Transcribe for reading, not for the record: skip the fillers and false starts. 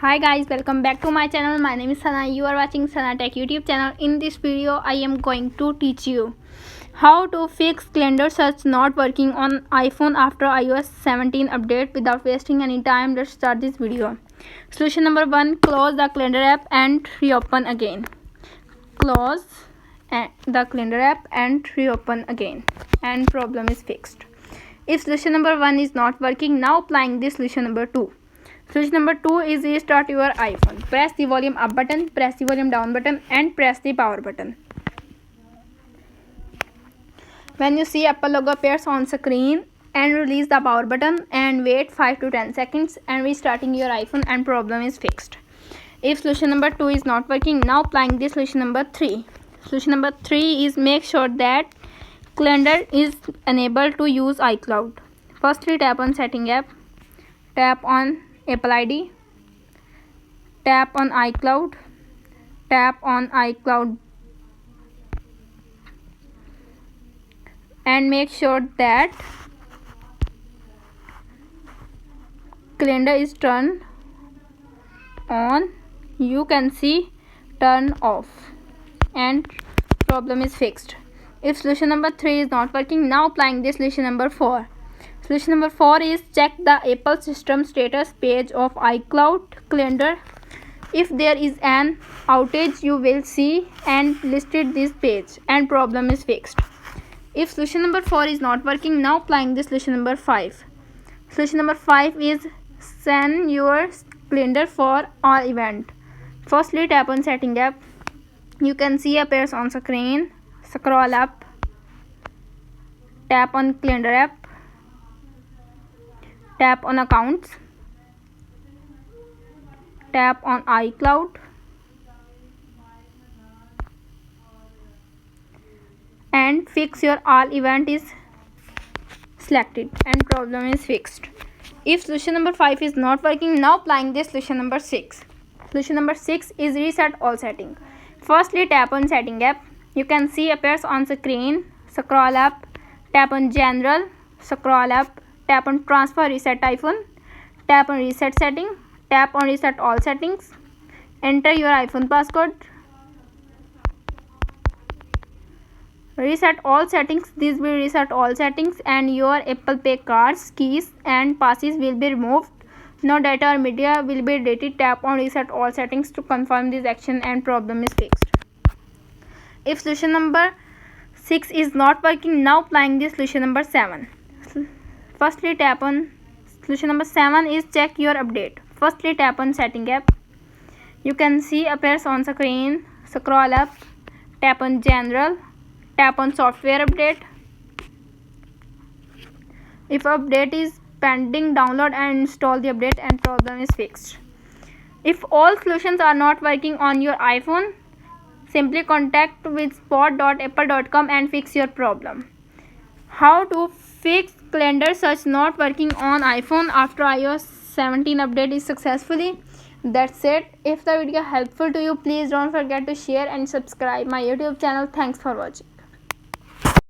Hi guys, welcome back to my channel. My name is Sana. You are watching Sana Tech YouTube channel. In this video, I am going to teach you how to fix Calendar search not working on iPhone after iOS 17 update without wasting any time. Let's start this video. Solution number 1: close the Calendar app and reopen again. Close the Calendar app and reopen again, and problem is fixed. If solution number 1 is not working, now applying this solution number 2. Solution number 2 is restart your iPhone. Press the volume up button, press the volume down button, and press the power button. When you see Apple logo appears on screen, and release the power button and wait 5 to 10 seconds and restarting your iPhone, and problem is fixed. If solution number 2 is not working, now applying this solution number 3. Solution number 3 is make sure that Calendar is enabled to use iCloud. Firstly, tap on Setting app, tap on Apple ID, tap on iCloud, tap on iCloud, and make sure that Calendar is turned on. You can see turn off, and problem is fixed. If solution number 3 is not working, now applying this solution number 4. Solution number 4 is check the Apple system status page of iCloud Calendar. If there is an outage, you will see and listed this page, and problem is fixed. If solution number 4 is not working, now applying this solution number 5. Solution number 5 is send your Calendar for all event. Firstly, tap on Setting app. You can see appears on screen. Scroll up, tap on Calendar app, tap on Accounts, tap on iCloud, and fix your all event is selected, and problem is fixed. If solution number 5 is not working, now applying this solution number 6. Solution number 6 is reset all setting. Firstly, tap on Setting app. You can see appears on screen. Scroll up, tap on General, scroll up, tap on Transfer Reset iPhone, tap on Reset Setting, tap on Reset All Settings, enter your iPhone passcode, reset all settings. This will reset all settings, and your Apple Pay cards, keys, and passes will be removed. No data or media will be deleted. Tap on Reset All Settings to confirm this action, and problem is fixed. If solution number 6 is not working, now applying this solution number 7. Firstly, tap on solution number 7 is check your update. Firstly, tap on Setting app. You can see appears on screen. Scroll up, tap on General, tap on Software Update. If update is pending, download and install the update, and problem is fixed. If all solutions are not working on your iPhone, simply contact with support.apple.com and fix your problem. How to fix Calendar search not working on iPhone after iOS 17 update is successfully. That's it. If the video helpful to you, please don't forget to share and subscribe my YouTube channel. Thanks for watching.